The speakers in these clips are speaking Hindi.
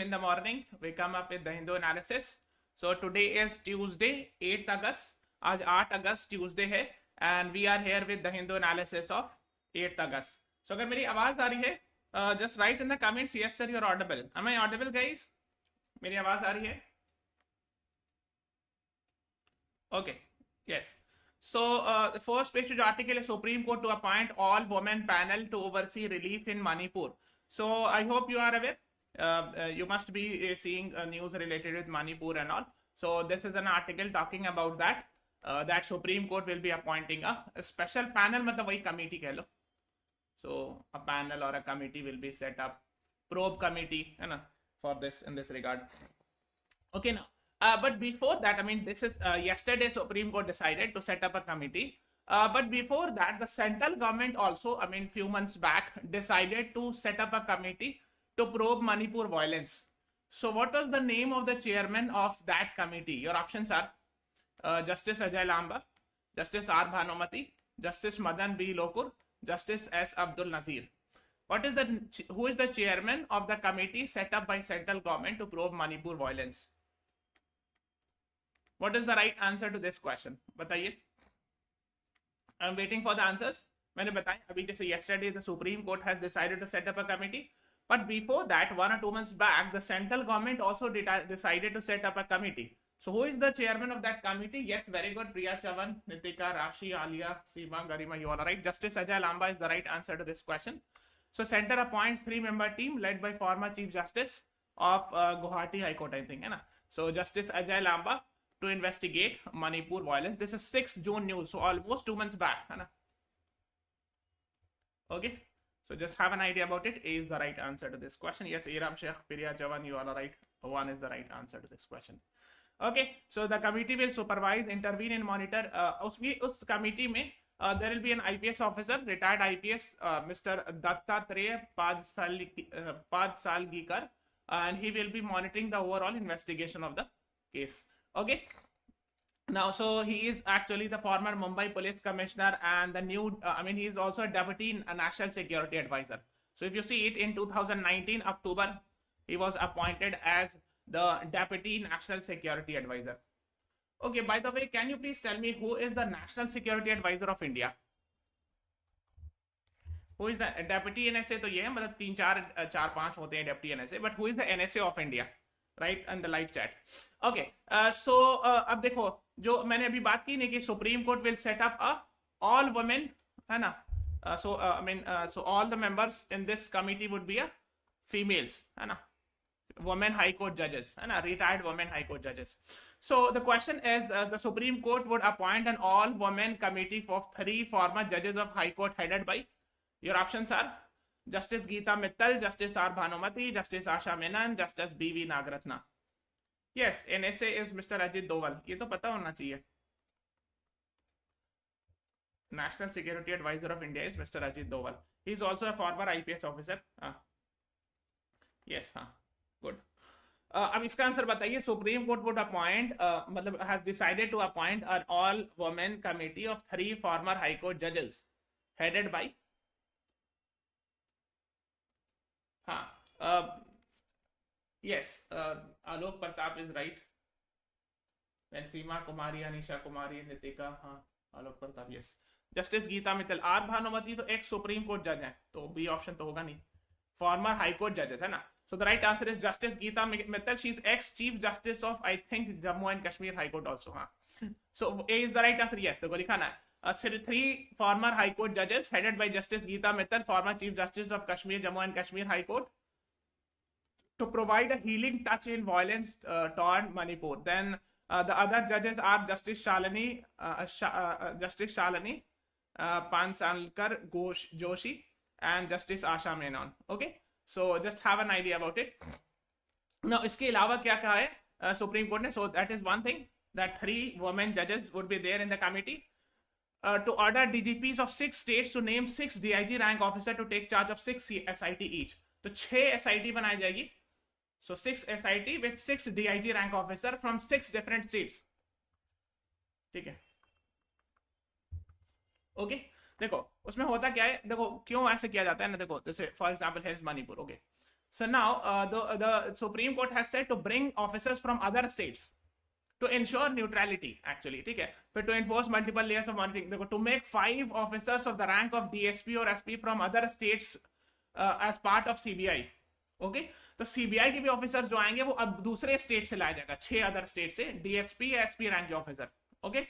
in the morning, we come up with the Hindu analysis. So today is Tuesday, 8th August. आज 8 अगस्त ट्यूसडे है and we are here with the Hindu analysis of 8th August. So अगर मेरी आवाज आ रही है, just write in the comments, yes sir, you are audible. Am I audible, guys? मेरी आवाज आ रही है? Okay, yes. So the first page जो article है, Supreme Court to appoint all women panel to oversee relief in Manipur. So I hope you are aware. You must be seeing news related with Manipur and all. So this is an article talking about that. That Supreme Court will be appointing a special panel, मतलब वही committee कह लो. So a panel or a committee will be set up, probe committee, है ना, for this in this regard. Okay, now. But before that, I mean, this is yesterday Supreme Court decided to set up a committee. But before that, the central government also, I mean, few months back, decided to set up a committee to probe Manipur violence. So what was the name of the chairman of that committee? Your options are Justice 𝗟𝗲𝗴𝗹, Justice 𝗟𝗲𝗴𝗔, Justice Madan B. Lokur, Justice S. Abdul Nazir. Who is the chairman of the committee set up by central government to probe Manipur violence? What is the right answer to this question? बताइए. I'm waiting for the answers. मैंने बताया अभी जैसे yesterday the Supreme Court has decided to set up a committee, but before that 1 or 2 months back the central government also decided to set up a committee. So who is the chairman of that committee? Yes, very good. Priya Chavan, Nitika, Rashi, Alia, Seema, Garima, you all are right. Justice 𝗟𝗲𝗴𝗪 is the right answer to this question. So center appoints 3-member team led by former Chief Justice of Guwahati High Court, I think, है ना. So Justice 𝗟𝗲𝗴𝗪 to investigate Manipur violence. This is 6th June news, so almost 2 months back, है ना. Okay, so just have an idea about it. A is the right answer to this question. Yes, Iram Sheikh, Priya Chavan, you all are right. 1 is the right answer to this question. Okay, so the committee will supervise, intervene and monitor. उस committee में there will be an IPS officer, retired IPS, Mr. 𝗟𝗲𝗴𝗪, and he will be monitoring the overall investigation of the case. Okay, now so he is actually the former Mumbai Police Commissioner and the new, he is also a Deputy National Security Advisor. So if you see it, in 2019 October, he was appointed as the Deputy National Security Advisor. Okay, by the way, can you please tell me who is the National Security Advisor of India? Who is the Deputy NSA? तो ये है, मतलब 3, 4, 5 होते हैं Deputy NSA, but who is the NSA of India? Right, in the live chat. Okay, so अब देखो जो मैंने अभी बात की नहीं कि Supreme Court will set up a all women, है ना. So so all the members in this committee would be a females, है ना. Women High Court judges, है ना, retired women High Court judges. So the question is, the Supreme Court would appoint an all-women committee of 3 former judges of High Court headed by, your options are Justice Geeta Mittal, Justice R. Bhanumati, Justice Asha Menon, Justice B.V. Nagaratna. Yes, NSA is Mr. Ajit Doval. ये तो पता होना चाहिए. National Security Advisor of India is Mr. Ajit Doval. He is also a former IPS officer. Yes, good. अब इसका आंसर बताइए. Supreme Court would appoint, मतलब has decided to appoint an all-women committee of 3 former High Court judges headed by. Yes, Alok Pratap is right. Then Seema Kumari, Anisha Kumari, Nitika, Alok Pratap, yes. Justice Geeta Mittal. R. Bhanumati तो एक Supreme Court judge है, तो B option तो होगा नहीं. Former High Court judges है ना. So the right answer is Justice Geeta Mittal. She is ex-Chief Justice of, I think, Jammu and Kashmir High Court also. So A is the right answer. Yes, देखो लिखा ना. 3 former High Court judges headed by Justice Geeta Mittal, former Chief Justice of Kashmir, Jammu and Kashmir High Court, to provide a healing touch in violence torn Manipur. Then the other judges are Justice Shalini Pansalkar Joshi and Justice Asha Menon. Okay, so just have an idea about it. Now इसके अलावा क्या कहा है Supreme Court ने? So that is one thing, that 3 women judges would be there in the committee. To order DGPs of 6 states to name 6 DIG rank officer to take charge of 6 SIT each. तो 6 SIT बनाई जाएगी. So 6 SIT with 6 DIG rank officer from 6 different states. ठीक है. Okay, देखो उसमें होता क्या है, देखो क्यों ऐसे किया जाता है ना. देखो जैसे फॉर एग्जांपल है Manipur. Okay, So now the Supreme Court has said to bring officers from other states to ensure neutrality actually, ठीक है, फिर to enforce multiple layers of monitoring, देखो, to make 5 officers of the rank of DSP or SP from other states as part of CBI. Okay, तो CBI के भी ऑफिसर जो आएंगे वो अब दूसरे स्टेट से लाया जाएगा, 6 अदर स्टेट से DSP या SP रैंक के officer. Okay,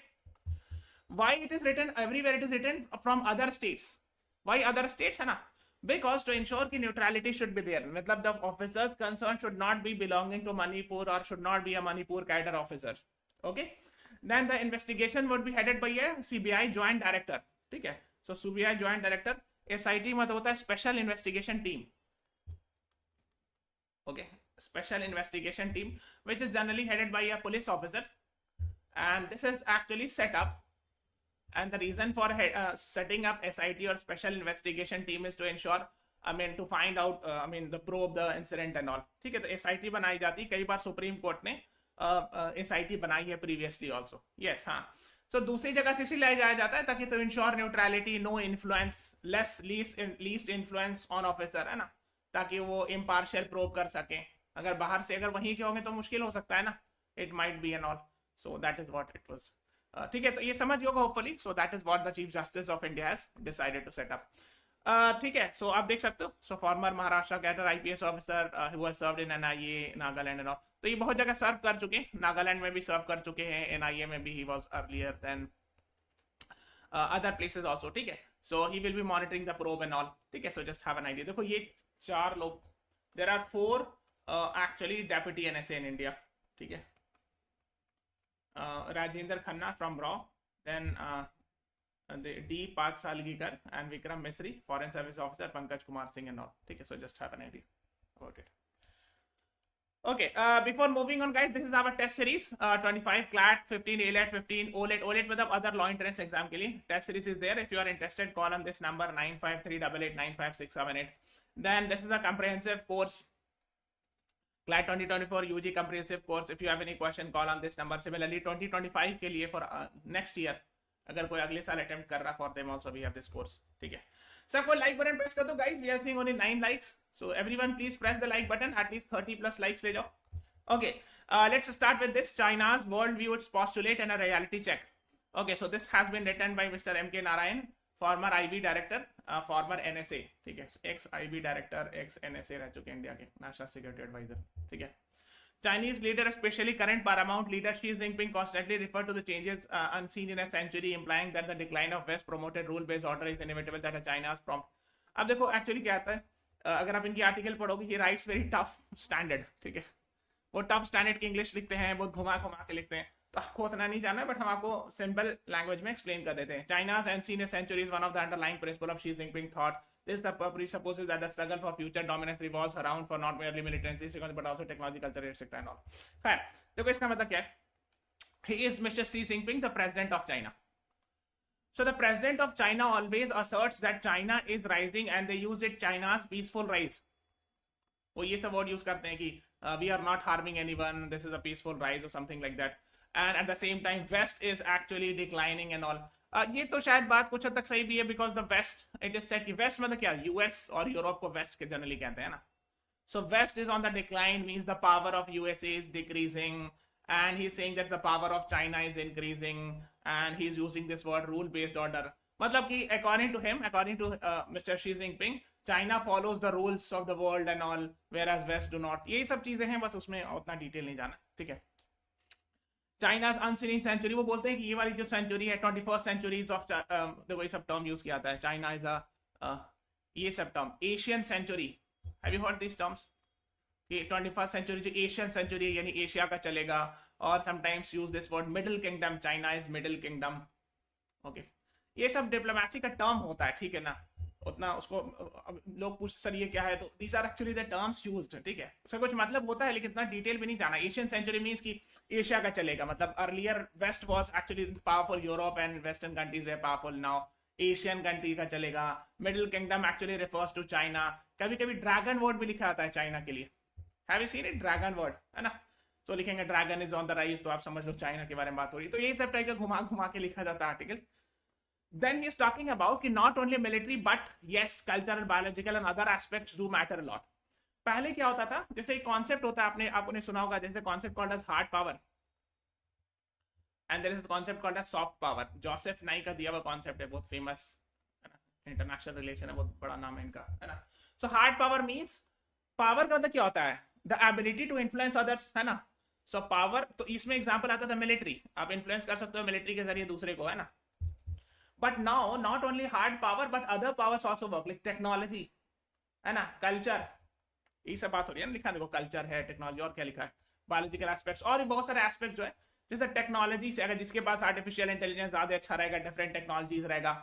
why it is written everywhere, it is written from other states. Why other states है ना? Because to ensure कि neutrality should be there, मतलब the officers concerned should not be belonging to Manipur or should not be a Manipur cadre officer. Okay, then the investigation would be headed by a CBI joint director. ठीक है, so CBI joint director, SIT मतलब होता है special investigation team. Okay, special investigation team which is generally headed by a police officer, and this is actually set up. And the reason for setting up SIT or special investigation team is to ensure, I mean, to find out, I mean, the probe the incident and all. ठीक है, तो SIT बनाई जाती, कई बार सुप्रीम कोर्ट ने SIT बनाई है previously also. Yes, हाँ. So दूसरी जगह से इसीलिए लाया जाता है ताकि to ensure neutrality, no influence, least influence on officer, है ना, ताकि वो impartial probe कर सकें. अगर बाहर से अगर वहीं के होंगे तो मुश्किल हो सकता है ना. It might be and all. So that is what it was. ठीक है, तो ये समझ होगा hopefully. So that is what the Chief Justice of India has decided to set up. ठीक है, so आप देख सकते हो. So former Maharashtra cadre IPS officer who has served in NIA, Nagaland and all. तो ये बहुत जगह सर्व कर चुके हैं. नागालैंड में भी सर्व कर चुके हैं, NIA में भी he was earlier than other places also. ठीक है, so he will be monitoring the probe and all. ठीक है, so just have an idea. देखो ये 4 लोग, there are 4 actually deputy NSA in India. ठीक है, Rajendra Khanna from RAW, then the 𝗟𝗲𝗴𝗀𝗀𝗧 𝗥𝗲𝗀 and Vikram Misri, Foreign Service Officer, Pankaj Kumar Singh and all. Okay, so just have an idea about it. Okay, before moving on, guys, this is our test series. 25 CLAT, 15 ALAT, 15 OLAT. OLAT मतलब other law entrance exam के लिए test series is there. If you are interested, call on this number 95388956788. Then this is a comprehensive course. CLAT 2024 UG comprehensive course. If you have any question, call on this number. Similarly, 2025 के लिए for next year, अगर कोई अगले साल attempt कर रहा, for them also we have this course. ठीक है, सबको like button press कर दो, guys. We are seeing only 9 likes, so everyone please press the like button. At least 30 plus likes ले जाओ. Okay, let's start with this. China's worldview, its postulate and a reality check. Okay, so this has been written by Mr. M.K. Narayan, former IB director, former NSA. ठीक है, ex IB director, ex NSA रह चुके इंडिया के, नेशनल सिक्योरिटी एडवाइजर. ठीक है, Chinese leader, especially current paramount leader Xi Jinping, constantly referred to the changes unseen in a century, implying that the decline of West promoted rule-based order is inevitable, that China's prompt. अब देखो एक्चुअली क्या आता है, अगर आप इनकी आर्टिकल पढ़ोगे, he writes very tough standard. ठीक है, वो टफ स्टैंडर्ड की इंग्लिश लिखते हैं, बहुत घुमा घुमा के लिखते हैं, तो आपको उतना नहीं जाना है, बट हम आपको सिंपल लैंग्वेज में एक्सप्लेन कर देते हैं. China's unseen century is one of the underlying principles of Xi Jinping thought. This presupposes that the struggle for future dominance revolves around for not merely military but also technology, culture, etc. and all. खैर, देखो इसका मतलब क्या है? He is Mr. Xi Jinping, the president of China. So the president of China always asserts that China is rising, and they use it China's peaceful rise. वो ये सब वर्ड यूज करते हैं कि we are not harming anyone, this is a peaceful rise or something like that. And at the same time, West is actually declining and all. ये तो शायद बात कुछ हद तक सही भी है, because the West, it is said कि West मतलब क्या, US और यूरोप को West के जनरली कहते हैं ना. So West is on the decline, means the power of USA is decreasing, and he's saying that the power of China is increasing, and he's using this word rule-based order. मतलब कि according to him, according to Mr. Xi Jinping, China follows the rules of the world and all, whereas West do not. यही सब चीजें हैं, बस उसमें उतना डिटेल नहीं जाना. ठीक है, China's unseen century, वो बोलते हैं कि ये वाली जो सेंचुरी है, 21st centuries of, देखो ये सब टर्म यूज किया जाता है. China is a, ये सब term, Asian century. Have you heard these terms? कि 21st century जो Asian century है, यानी एशिया का चलेगा, और sometimes use this word middle kingdom. China is middle kingdom. Okay, ये सब डिप्लोमेसी का टर्म होता है. ठीक है ना, उतना उसको लोग पूछ सर ये क्या है, तो these are actually the terms used. ठीक है, उसका कुछ मतलब होता है, लेकिन इतना डिटेल भी नहीं जाना. एशियन सेंचुरी मींस कि एशिया का चलेगा, मतलब earlier west was actually powerful, Europe and western countries वे पावरफुल, नाउ एशियन कंट्री का चलेगा. Middle kingdom actually refers to China. कभी कभी ड्रैगन वर्ड भी लिखा आता है चाइना के लिए. Have you seen it, dragon word, है ना. तो लिखेंगे dragon is on the rise, तो आप समझ लो चाइना के बारे में बात हो रही है. तो यही सब टाइप का घुमा घुमा के लिखा जाता है article. Then he is talking about कि not only military but yes, cultural, biological and other aspects do matter a lot. पहले क्या होता था, जैसे एक कॉन्सेप्ट होता है, आपने सुना होगा, जैसे concept called as hard power and there is concept called as soft power. Joseph Nye का दिया हुआ कॉन्सेप्ट है, बहुत फेमस है ना, इंटरनेशनल रिलेशन है, बहुत बड़ा नाम है इनका, है ना। So hard power means, power का मतलब क्या होता है, the ability to influence others, है ना। सो पावर, तो इसमें एग्जांपल आता था मिलिट्री, आप इन्फ्लुएंस कर सकते हो मिलिट्री के जरिए दूसरे को, है ना। But now not only hard power but other powers also work, like technology, है ना, कल्चर, ये सब बात हो रही है ना, लिखा देखो कल्चर है, टेक्नोलॉजी, और क्या लिखा है, बायोलॉजिकल एस्पेक्ट्स, और भी बहुत सारे एस्पेक्ट जो है, जैसे टेक्नोलॉजी से, अगर जिसके पास आर्टिफिशियल इंटेलिजेंस ज्यादा अच्छा रहेगा, डिफरेंट टेक्नोलॉजीज रहेगा,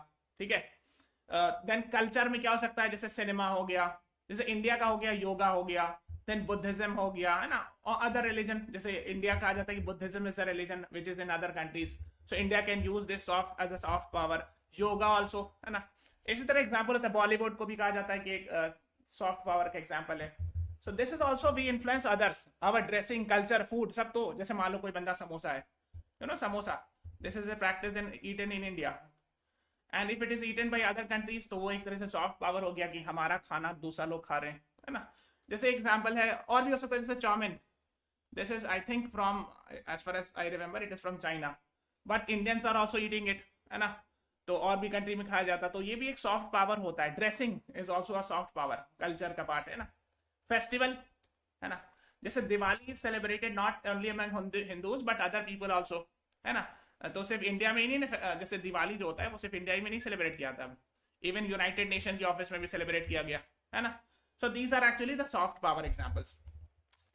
ठीक है। देन कल्चर में क्या हो सकता है, जैसे सिनेमा हो गया, जैसे इंडिया का हो गया योगा हो गया, देन बुद्धिज्म हो गया, है ना, और अदर रिलीजन, जैसे इंडिया कहा जाता है कि Buddhism is a religion which is in other countries, so India can use this soft as a soft power, yoga also, है ना। इसी तरह एग्जांपल होता है, बॉलीवुड को भी कहा जाता है कि एक सॉफ्ट पावर का एग्जांपल है। So this is also we influence others, our dressing, culture, food, सब। तो जैसे मान लो कोई बंदा समोसा है, you know samosa, this is a practice in eaten in India, and if it is eaten by other countries, तो वो एक तरह से सॉफ्ट पावर हो गया कि हमारा खाना दूसरा लोग खा रहे हैं, है ना। जैसे एग्जांपल है, और भी हो सकता है, जैसे chow mein, this is I think from, as far as I remember, it is from China, but Indians are also eating it, है ना, तो और भी कंट्री में खाया जाता, तो ये भी एक सॉफ्ट पावर होता है। Dressing is also a soft power, culture का पार्ट है ना। फेस्टिवल, है ना, जैसे Diwali is celebrated not only among Hindus but other people also, है ना। तो सिर्फ इंडिया में ही नहीं, जैसे दिवाली जो होता है वो सिर्फ इंडिया में नहीं सेलिब्रेट किया था, इवन यूनाइटेड नेशन के ऑफिस में भी सेलिब्रेट किया गया, है ना। So these are actually the soft power examples,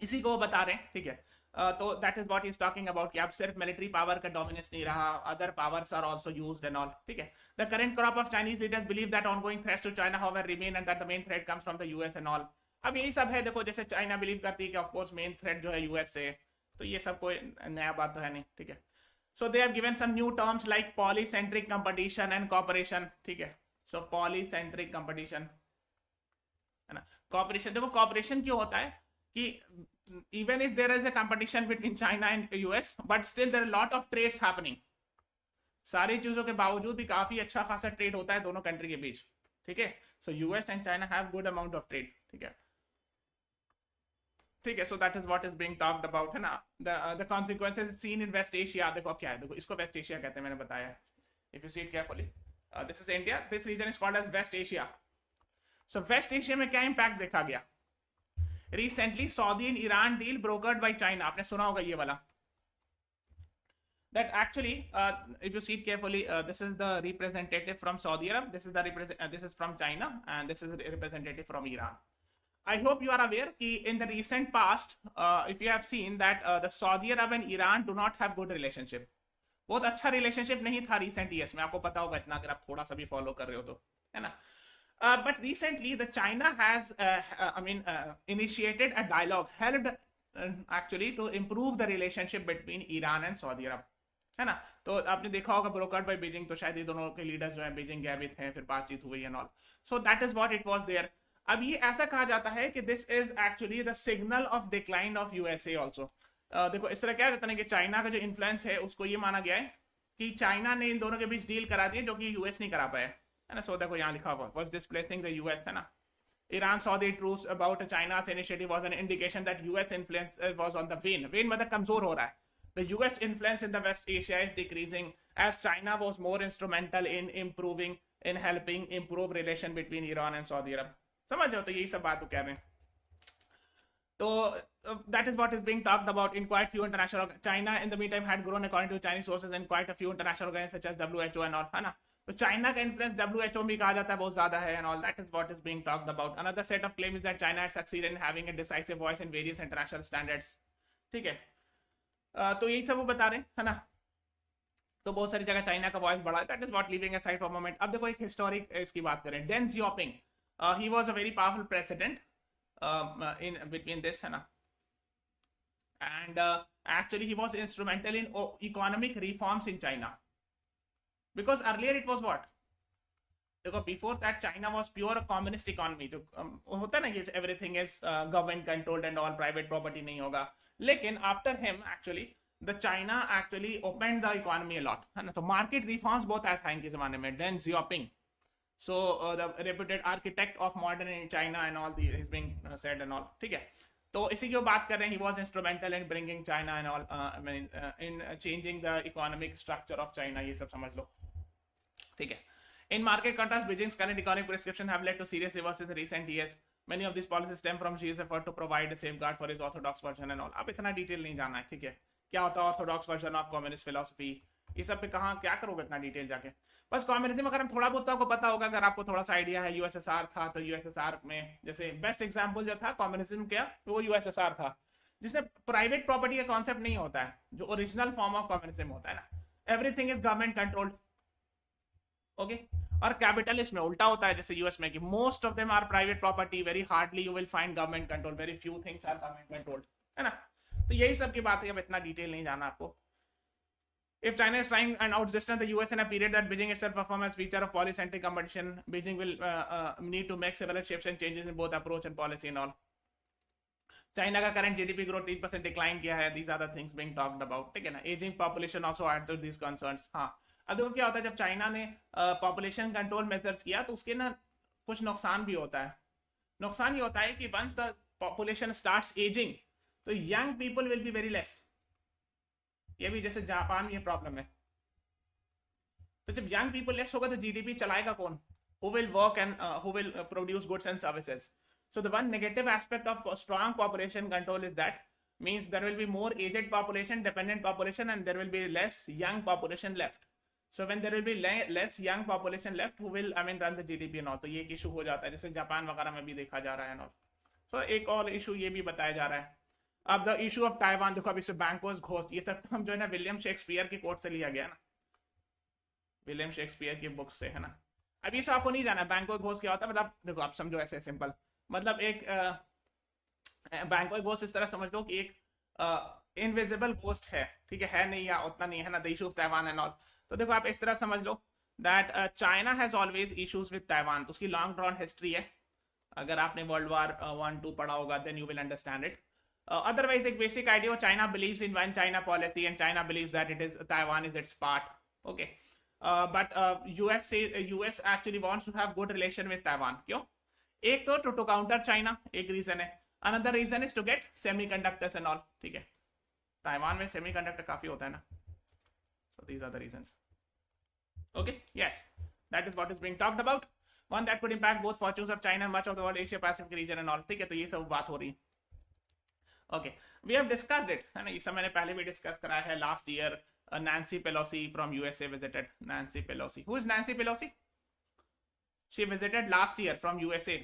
इसी को बता रहे हैं, ठीक है। तो that is what is talking about कि अब सिर्फ मिलिट्री पावर का डोमिनेंस नहीं रहा, other powers are also used and all, ठीक है। The current crop of Chinese leaders believe that ongoing threats to China however remain and that the main threat comes from the US and all. अब यही सब है, देखो जैसे चाइना बिलीव करती है कि ऑफ कोर्स मेन थ्रेट जो है यूएस से, तो ये सब कोई नया बात तो है नहीं, ठीक है। So they have given some new terms like polycentric competition and cooperation, ठीक है। सो पॉलीसेंट्रिक कंपटीशन, है ना, कॉपरेशन, देखो कॉपरेशन क्यों होता है कि even if there is a competition between China and US, but still there are a lot of trades happening. सारी चीजों के बावजूद भी काफी अच्छा खासा ट्रेड होता है दोनों कंट्री के बीच, ठीक है। So US and China have good amount of trade, ठीक है, ठीक है। So that is what is being talked about, है ना। The consequences seen in West Asia, देखो अब क्या है, देखो इसको वेस्ट एशिया कहते हैं, मैंने बताया, if you see it carefully, this is India, this region is called as West Asia. So West Asia में क्या इंपैक्ट देखा गया, recently Saudi and Iran deal brokered by China, आपने सुना होगा ये वाला, that actually if you see it carefully, this is the representative from Saudi Arab, this is the this is from China, and this is the representative from Iran. I hope you are aware कि in the recent past, if you have seen that the Saudi Arab and Iran do not have good relationship, बहुत अच्छा रिलेशनशिप नहीं था recent years में, आपको पता होगा इतना अगर आप थोड़ा सा भी फॉलो कर रहे हो तो, है ना। But recently, the China has, initiated a dialogue, helped actually to improve the relationship between Iran and Saudi Arab, है ना। तो आपने देखा होगा ब्रोकर्ड बाय बीजिंग, तो शायद ये दोनों के लीडर्स जो हैं बीजिंग गए भी थे, फिर बातचीत हुई and all. So that is what it was there. अब ये ऐसा कहा जाता है कि this is actually the signal of decline of USA also. देखो इस तरह क्या कहते हैं कि चाइना का जो इन्फ्लुएंस है उसको ये माना गया है कि चाइना ने इन दोनों के बीच डील करा दी जो कि यूएस नहीं करा पाया, है ना। सो देखो यहाँ लिखा हुआ was displacing the US, है ना। Iran saw the truth about China's initiative was an indication that US influence was on the wane. Wane मतलब कमजोर हो रहा है। The US influence in the West Asia is decreasing as China was more instrumental in helping improve relation between Iran and Saudi Arab. समझ रहे हो, तो यही सब बात कह रहे हैं। तो that is what is being talked about in quite few international. China in the meantime had grown according to Chinese sources in quite a few international organizations such as WHO and all, है ना। तो चाइना का इन्फ्लुएंस WHO में कहा जाता है बहुत ज्यादा है and all, that is what is being talked about. Another set of claim is that China had succeeded in having a decisive voice in various international standards, ठीक है। तो यही सब वो बता रहे हैं, है ना। तो बहुत सारी जगह चाइना का वॉइस बढ़ा है, that is what living aside for a moment. अब देखो एक हिस्टोरिक इसकी बात करें, Deng Xiaoping, he was a very powerful president in between this, है ना। And actually he was instrumental in economic reforms in China, because earlier it was what, देखो before that China was pure communist economy, जो होता है ना कि everything is government controlled and all, private property नहीं होगा। लेकिन after him actually the China actually opened the economy a lot, है ना। तो market reforms बहुत आया था इनके जमाने में, Deng Xiaoping। So the reputed architect of modern in China and all the is being said and all. ठीक है, तो इसी की बात कर रहे हैं. He was instrumental in bringing China and all, I mean in changing the economic structure of China. ये सब समझ लो. ठीक है. In market contrast, Beijing's current economic prescription have led to serious reverses in recent years. Many of these policies stem from Xi's effort to provide a safeguard for his orthodox version and all. अब इतना डिटेल नहीं जाना है. ठीक है, क्या होता है Orthodox version of communist philosophy, ये सब पे कहाँ क्या करोगे इतना डिटेल जाके. बस कम्युनिज्म अगर हम थोड़ा बहुत आपको पता होगा, अगर आपको थोड़ा सा आइडिया है. यूएसएसआर था, तो यूएसएसआर में जैसे बेस्ट एग्जांपल जो था कम्युनिज्म क्या, वो यूएसएसआर था, जिसमें प्राइवेट प्रॉपर्टी का कॉन्सेप्ट नहीं होता है, जो ओरिजिनल फॉर्म ऑफ कम्युनिज्म होता है ना. Everything is government controlled. Okay, और कैपिटलिस्ट में उल्टा होता है, जैसे यूएस में कि most of them are private property, very hardly you will find government control, very few things are government controlled, है ना. तो यही सब की बात है, अब इतना डिटेल नहीं जाना आपको. If China is trying and outdistance the US in a period that Beijing itself perform as feature of polycentric competition, Beijing will need to make several shifts and changes in both approach and policy and all. China का current GDP growth 3% decline किया है. These are the things being talked about. ठीक है ना. Aging population also add to these concerns. हाँ, अब देखो क्या होता है, जब चाइना ने पॉपुलेशन कंट्रोल मेजर्स किया तो उसके ना कुछ नुकसान भी होता है. नुकसान ये होता है कि once the population starts aging, तो young people will be very less. ये भी जैसे जापान में ये प्रॉब्लम है. तो जब यंग पीपल लेस होगा तो जीडीपी चलाएगा कौन? Who will work and who will produce goods and services. So the one negative aspect of strong population control is that means there will be more aged population, dependent population, and there will be less young population left. So when there will be less young population left, who will run the GDP and all. तो ये एक इशू हो जाता है, जैसे जापान वगैरह में भी देखा जा रहा है. So एक और इशू ये भी बताया जा रहा है. अब द इशू ऑफ ताइवान, देखो अभी से बैंकोस घोस्ट, ये सब हम जो है ना विलियम शेक्सपियर की कोट से लिया गया ना, विलियम शेक्सपियर की बुक से, है ना. अब ये सब आपको नहीं जाना बैंकोस घोस्ट क्या होता है. मतलब देखो आप समझो ऐसे सिंपल, मतलब एक बैंकोस घोस्ट इस तरह समझ लो कि एक इनविजिबल घोस्ट है. ठीक है नहीं या उतना नहीं है ना, the issue of Taiwan and all. तो देखो आप इस तरह समझ लो that China has always issues with Taiwan. उसकी लॉन्ग ड्रॉन हिस्ट्री है. अगर आपने वर्ल्ड वार 1-2 पढ़ा होगा then you will understand it. Otherwise, एक basic idea, China believes in one China policy and China believes that it is Taiwan is its part. Okay, but US actually wants to have good relation with Taiwan. क्यों? एक तो to counter China एक reason है. Another reason is to get semiconductors and all. ठीक है, ताइवान में semiconductor काफी होता है ना. So these are the reasons. Okay, yes, that is what is being talked about. One that could impact both fortunes of China and much of the world, Asia Pacific region and all. ठीक है, तो ये सब बात हो रही है. Okay, we have discussed it, है ना. ये सब मैंने पहले भी डिस्कस कराया है. Last year, Nancy Pelosi from USA visited. Nancy Pelosi. Who is Nancy Pelosi? She visited last year from USA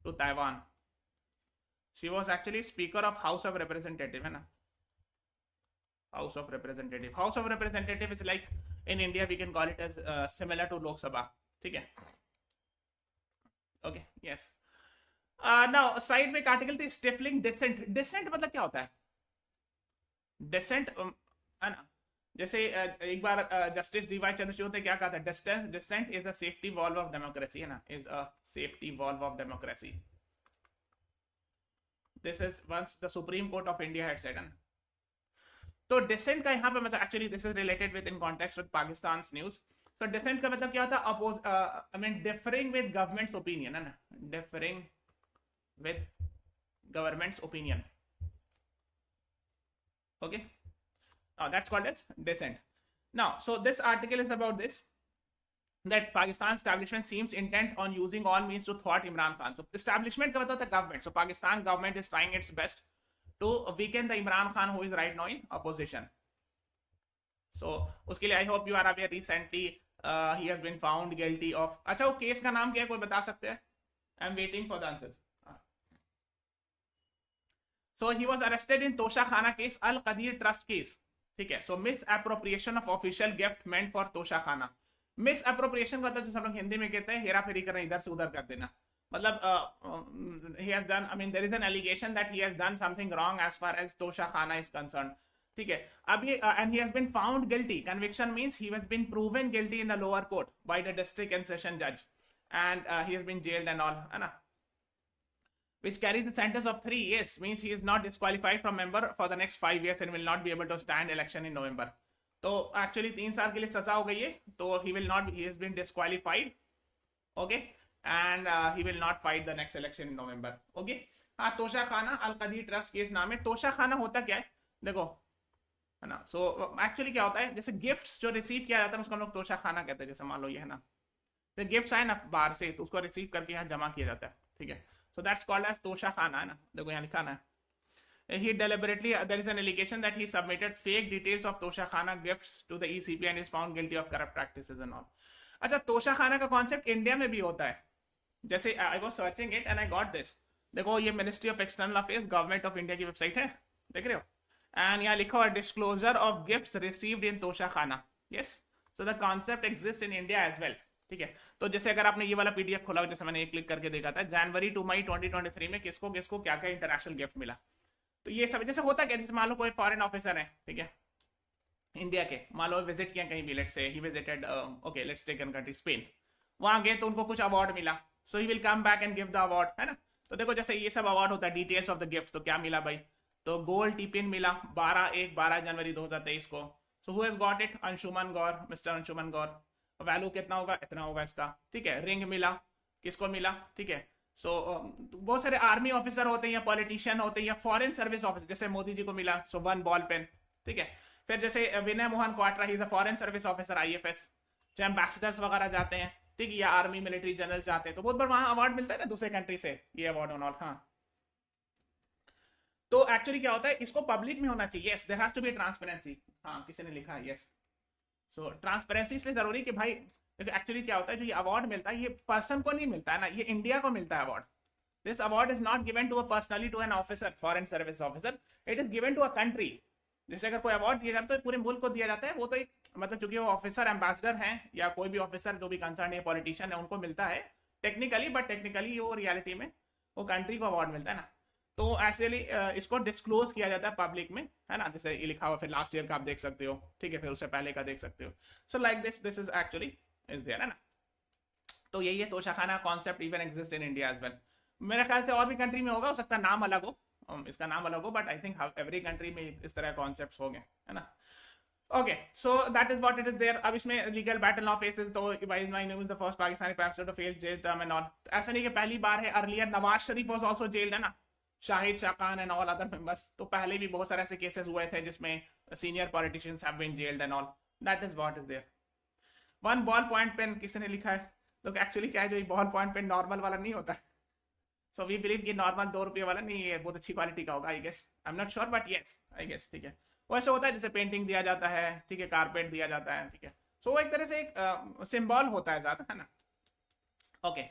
to Taiwan. She was actually Speaker of House of Representative, है ना. House of Representative. House of Representative is like in India we can call it as similar to Lok Sabha. ठीक है. Okay, yes. Now साइड में एक आर्टिकल थी स्टिफलिंग डिसेंट. डिसेंट मतलब क्या होता है? डिसेंट है ना, जैसे एक बार जस्टिस डीवाई चंद्रचूड़ ने क्या कहा था, dissent is a safety valve of democracy, है ना, is a safety valve of democracy. This is once the Supreme Court of India had said. तो डिसेंट का यहाँ पे मतलब actually this is related with in context with Pakistan news. So dissent का मतलब क्या होता है? Oppose differing with government's opinion, है ना, differing with government's opinion. Okay, that's called as dissent. Now, so this article is about this, that Pakistan establishment seems intent on using all means to thwart Imran Khan. So establishment का मतलब government. So Pakistan government is trying its best to weaken the Imran Khan who is right now in opposition. So उसके लिए I hope you are aware recently he has been found guilty of. अच्छा वो केस का नाम क्या है, कोई बता सकते हैं? I am waiting for the answers. So he was arrested in Toshakhana case, Al-Qadir Trust case. ठीक है. So misappropriation of official gift meant for Toshakhana. Misappropriation का मतलब जो सब लोग हिंदी में कहते हैं हेरा फेरी करना, इधर से उधर कर देना. मतलब he has done, there is an allegation that he has done something wrong as far as Toshakhana is concerned. ठीक है. अभी and he has been found guilty. Conviction means he has been proven guilty in the lower court by the district and session judge, and he has been jailed and all, है ना. Which carries a sentence of 3 years, means he is not disqualified from member for the next 5 years and will not be able to stand election in November. तो actually 3 साल के लिए सजा हो गई है, तो he will not, he has been disqualified okay, and he will not fight the next election in November. Okay. हाँ, तोशाखाना अल-क़दी ट्रस्ट केस नाम है. तोशाखाना होता क्या है, देखो, है ना. सो एक्चुअली क्या होता है, जैसे गिफ्ट्स जो रिसीव किया जाता है उसको हम लोग तोशाखाना कहते हैं. जैसे मान लो ये है ना, तो गिफ्ट्स आए ना बाहर से, तो उसको रिसीव करके यहाँ जमा किया जाता है. ठीक है. So that's called as Toshakhana, है ना. देखो यहाँ लिखा ना, he deliberately, there is an allegation that he submitted fake details of Toshakhana gifts to the ECP and is found guilty of corrupt practices and all. अच्छा, तोशाखाना का कॉन्सेप्ट इंडिया में भी होता है. जैसे I was searching it and I got this. देखो ये ministry of external affairs government of India की वेबसाइट है, देख रहे हो. एंड यहाँ लिखा हुआ disclosure of gifts received in Toshakhana. Yes, so the concept exist in India as well. ठीक है. तो जैसे अगर आपने ये वाला पीडीएफ खोला, जैसे मैंने ये क्लिक करके देखा था, जनवरी टू मई 2023 में किसको किसको क्या क्या इंटरनेशनल गिफ्ट मिला. तो ये सब जैसे होता क्या, जैसे मान लो कोई फॉरेन ऑफिसर है, ठीक है, इंडिया के, मान लो विजिट किया कहीं भी, let's say he visited, okay let's take an country Spain. वहां गए तो उनको कुछ अवार्ड मिला, so he will come back and give the award, है ना. तो देखो जैसे ये सब अवार्ड होता है, डिटेल्स ऑफ द गिफ्ट. तो क्या मिला भाई, तो गोल्ड टिपिन मिला 12 जनवरी 2023 को. So who has got it, Anshuman Gaur, mister Anshuman Gaur. Value कितना होगा, इतना होगा इसका. ठीक है. रिंग मिला, किसको मिला, ठीक है. सो बहुत सारे आर्मी ऑफिसर होते हैं या पॉलिटिशियन होते हैं या फॉरेन सर्विस ऑफिसर, जैसे मोदी जी को मिला, सो 1 बॉल पेन. ठीक है. फिर जैसे Vinay Mohan Kwatra, he is a foreign service officer IFS. जो एम्बेसडर्स वगैरह जाते हैं, ठीक है, या आर्मी मिलिट्री जनरल जाते हैं, तो बहुत बार वहां अवार्ड मिलता है ना दूसरे कंट्री से, ये अवार्ड ऑन ऑल. हाँ, तो एक्चुअली क्या होता है, इसको पब्लिक में होना चाहिए. Yes, there has to be transparency. हाँ, किसी ने लिखा है. यस, सो ट्रांसपेरेंसी इसलिए जरूरी कि भाई एक्चुअली क्या होता है, जो ये अवार्ड मिलता है ये पर्सन को नहीं मिलता है ना, ये इंडिया को मिलता है award. This award is not given to a personally to an officer, foreign service officer. It is given to a country. जैसे अगर कोई अवार्ड दिया जाता है तो पूरे मुल्क को दिया जाता है. वो तो एक मतलब चूंकि वो ऑफिसर एम्बेसडर हैं या कोई भी ऑफिसर जो भी कंसर्न है, पॉलिटिशियन है, उनको मिलता है टेक्निकली, बट टेक्निकली वो रियलिटी में वो कंट्री को अवार्ड मिलता है ना. तो एक्चुअली इसको डिस्क्लोज किया जाता है पब्लिक में, है ना. जैसे ये लिखा हुआ, फिर लास्ट ईयर का आप देख सकते हो, ठीक है, फिर उससे पहले का देख सकते हो. So like this is actually is there, है ना. तो यही है Toshakhana concept even exist in India as well. मेरे ख्याल से और भी कंट्री में होगा, हो सकता है नाम अलग हो, इसका नाम अलग हो, but I think every country में इस तरह कॉन्सेप्ट्स हो गए, है ना. Okay, so that is what it is there. अब इसमें legal battle of faces, so by my name is the first Pakistani prime minister to face jail term and all. ऐसा नहीं कि पहली बार है, earlier Nawaz Sharif was also jailed, है ना, Shahid Khaqan and all other members. तो पहले भी बहुत सारे ऐसे केसेस हुए थे जिसमें senior politicians have been jailed and all. That is what is there. 1 ball point pen किसी ने लिखा है. तो एक्चुअली क्या है, जो बॉल पॉइंट पेन नॉर्मल वाला नहीं होता है. सो वी बिलीव कि नॉर्मल 2 रुपये वाला नहीं है, बहुत अच्छी क्वालिटी का होगा, I guess. I am not sure but yes I guess. ठीक है. वैसे होता है जैसे पेंटिंग दिया जाता है, ठीक है, कारपेट दिया जाता है, ठीक है. सो एक तरह से एक सिंबल होता है ज्यादा, है ना. ओके,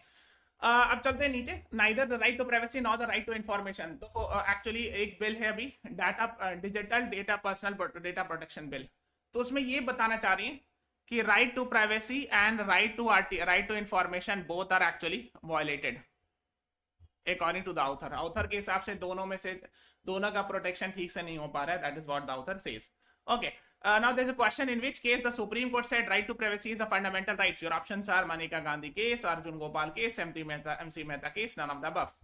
अब चलते हैं नीचे. Neither the right to privacy nor the right to information. तो एक्चुअली एक बिल है अभी, data digital data personal data protection bill. तो उसमें ये बताना चाह रही है कि right to privacy and right to information both are actually violated according to the author. Author के हिसाब से दोनों में से दोनों का प्रोटेक्शन ठीक से नहीं हो पा रहा है. That is what the author says. Okay, now there's a question in which case the Supreme Court said right to privacy is a fundamental right. Your options are Maneka Gandhi case, Arjun Gopal case, MC Mehta case, none of the above.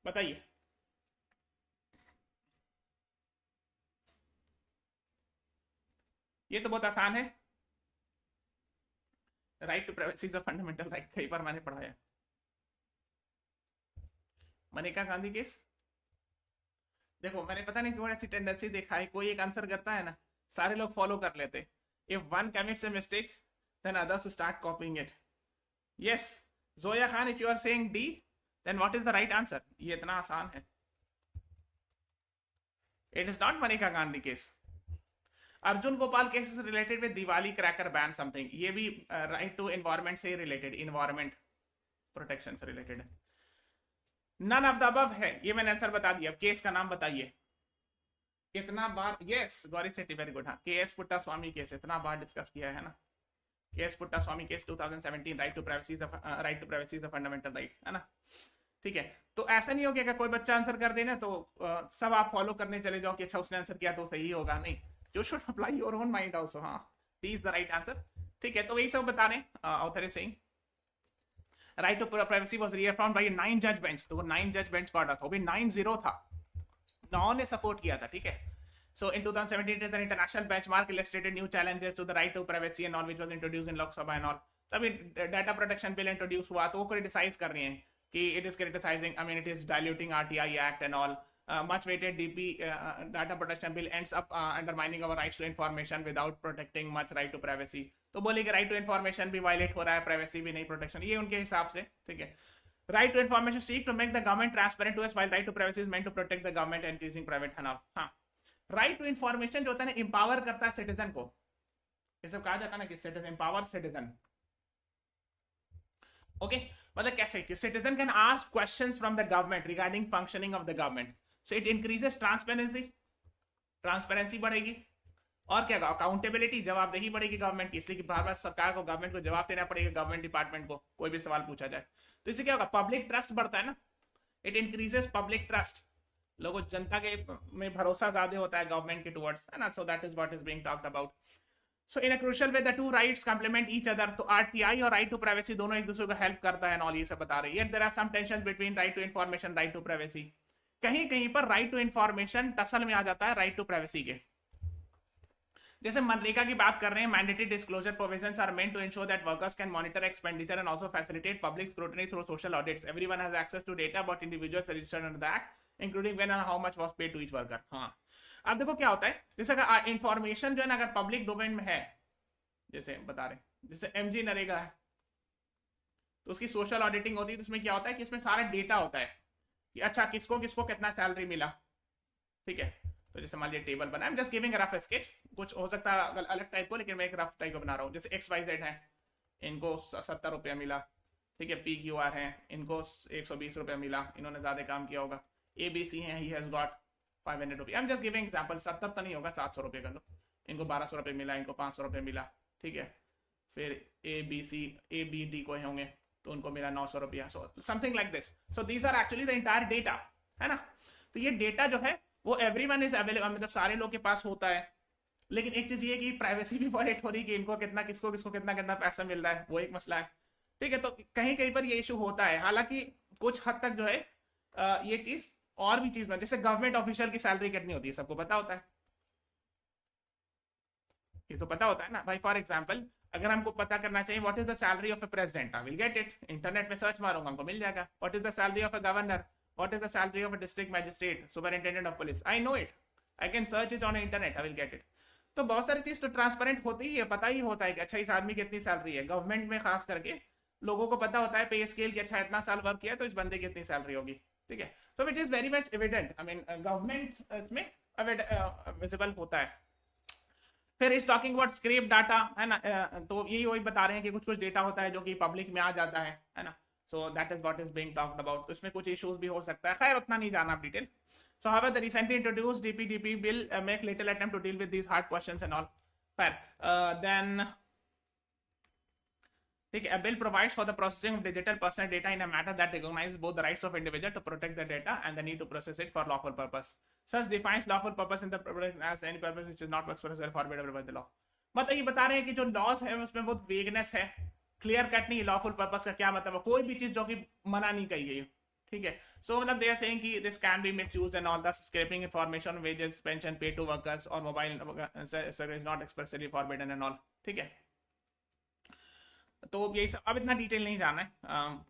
बताइए. ये तो बहुत आसान है. Right to privacy is a fundamental right, कई बार मैंने पढ़ाया. मनेका गांधी केस, देखो मैंने पता नहीं क्यों ऐसी टेंडेंसी देखा है, कोई एक आंसर करता है ना, सारे लोग फॉलो कर लेते. If one commits a mistake then others start copying it. Yes, Zoya Khan, if you are saying D then what is the right answer. ये इतना आसान है. It is not Maneka Gandhi case. Arjun Gopal case is related with Diwali cracker ban something. ये भी राइट टू एनवायरमेंट से रिलेटेड, एनवायरमेंट प्रोटेक्शन से रिलेटेड है. नन ऑफ द अबव है, ये मैंने आंसर बता दिया. अब केस का नाम बताइए. कितना बार, yes Gauri Sethi, very good. हाँ, KS पुट्टास्वामी केस इतना बार डिस्कस किया है ना. KS Puttaswamy case 2017. Right to privacy is a fundamental right, है ना. ठीक है. तो ऐसा नहीं हो कि अगर कोई बच्चा आंसर कर देना तो सब आप फॉलो करने चले जाओ कि अच्छा उसने आंसर किया तो सही होगा. नहीं, you should apply your own mind also. हाँ, D is the right answer. ठीक है. तो यही सब बता रहे author is saying right to privacy was reaffirmed by 9 जज बेंच. तो 9 जज बेंच का ऑर्डर था, वो भी 9-0 था. 9 ने सपोर्ट किया था. ठीक है. So in 2017 it is an international benchmark illustrated new challenges to the right to privacy and all which was introduced in Lok Sabha and all. तभी डाटा प्रोटेक्शन बिल इंट्रोड्यूस हुआ, तो वो क्रिटिसाइज कर रही हैं कि it is criticising, I mean it is diluting RTI act and all. Much weighted DP data protection bill ends up undermining our rights to information without protecting much right to privacy. तो बोले कि right to information भी violate हो रहा है, privacy भी नहीं protection, ये उनके हिसाब से. ठीक है. Right to information seek to make the government transparent to us, while right to privacy is meant to protect the government and increasing private hanaf. हाँ, right to information जो होता है ना, empower करता है citizen को. ये सब कहा जाता है ना कि citizen empower citizen. Okay, मतलब कैसे कि citizen can ask questions from the government regarding functioning of the government. So it increases transparency, transparency बढ़ेगी, और क्या अकाउंटेबिलिटी, जवाबदेही बढ़ेगी गवर्नमेंट की, इसलिए कि बार बार सरकार को, गवर्नमेंट को जवाब देना पड़ेगा, गवर्नमेंट डिपार्टमेंट को कोई भी सवाल पूछा जाए. तो इससे क्या होगा, पब्लिक ट्रस्ट बढ़ता है ना, इट इंक्रीजेस पब्लिक ट्रस्ट, लोगों जनता के में भरोसा ज्यादा होता है गवर्नमेंट के टुवर्ड्स, है ना. सो that is what is being talked about. So in a crucial way the two rights complement each other. तो आरटीआई और राइट टू प्राइवेसी दोनों एक दूसरे को हेल्प करता है, और ये सब बता रही है. There are some tensions between right to information, right to privacy. कहीं कहीं पर राइट टू इन्फॉर्मेशन टसल में आ जाता है राइट टू प्राइवेसी के. जैसे मनरेगा की बात कर रहे हैं, mandatory disclosure provisions are meant to ensure that workers can monitor expenditure and also facilitate public scrutiny through social audits. Everyone has access to data about individuals registered under the act, including when and how much was paid to each worker. हाँ, अब देखो क्या होता है, जैसे अगर इंफॉर्मेशन जो है ना अगर पब्लिक डोमेन में है, जैसे बता रहे जैसे एमजी नरेगा है, तो उसकी सोशल ऑडिटिंग होती है, तो उसमें क्या होता है कि इसमें सारा डेटा होता है कि अच्छा किसको किसको कितना सैलरी मिला. ठीक है, तो जैसे मान लीजिए टेबल बना, I am just giving rough sketch, कुछ हो सकता है अलग टाइप को, लेकिन मैं एक रफ टाइप को बना रहा हूँ. जैसे XYZ है, इनको 70 रुपया मिला. ठीक है, PQR है, इनको 120 रुपया मिला, इन्होंने ज्यादा काम किया होगा. ABC है, ही हैज गॉट 500 रुपया. I am just giving example, 70 तो नहीं होगा, 700 रुपये का लो, इनको 1200 रुपये मिला, इनको 500 रुपये मिला. ठीक है, फिर ABD को होंगे तो उनको मिला 900 रुपया. So something like this. So these are actually the entire data, है ना. तो ये डेटा जो है वो एवरीवन इज अवेलेबल, मतलब सारे लोग के पास होता है. लेकिन एक चीज ये कि प्राइवेसी भी वायलेट हो रही है कि इनको कितना किसको किसको कितना कितना पैसा मिल रहा है, वो एक मसला है. ठीक है, तो कहीं कहीं पर ये इशू होता है. हालांकि कुछ हद तक जो है ये चीज और भी चीज में, जैसे गवर्नमेंट ऑफिशियल की सैलरी कितनी होती है सबको पता होता है, ये तो पता होता है ना भाई. फॉर एग्जाम्पल अगर हमको पता करना चाहिए what is the salary of a president, I will get it, internet में सर्च मारूंगा हमको मिल जाएगा. What is the salary of a governor, what is the salary of a district magistrate, superintendent of police, I know it, I can search it on internet, I will get it. तो बहुत सारी चीज तो ट्रांसपेरेंट होती ही है, पता ही होता है कि अच्छा इस आदमी की इतनी सैलरी है. गवर्नमेंट में खास करके लोगों को पता होता है पे स्केल की, अच्छा इतना साल वर्क किया तो इस बंदे की इतनी सैलरी होगी. ठीक है, so it is very much evident, I mean government इसमें विजिबल होता है. फिर इस टॉकिंग अबाउट स्क्रैप डाटा, है ना. तो यही वही बता रहे हैं कि कुछ कुछ डेटा होता है जो कि पब्लिक में आ जाता है ना. सो that is what is being talked about. तो इसमें कुछ इश्यूज भी हो सकता है, खैर उतना नहीं जाना आप detail. So how the recently introduced DPDP bill make little attempt to deal with these hard questions and all. Fire then ठीक है, a bill provides for the processing of digital personal data in a manner that recognizes both the rights of individual to protect the data and the need to process it for lawful purpose. Such defines lawful purpose in the as any purpose which is not expressly forbidden by the law. मतलब ये बता रहे हैं कि जो लॉज है उसमें बहुत वेगनेस है, क्लियर कट नहीं. लॉफुल पर्पस का क्या मतलब है, कोई भी चीज जो कि मना नहीं कही गई. ठीक है, सो मतलब दे आर सेइंग कि this can be misused and all, thus scraping information on wages, pension paid to workers or mobile is not expressly forbidden and all. ठीक है, तो यही सब, अब इतना डिटेल नहीं जाना है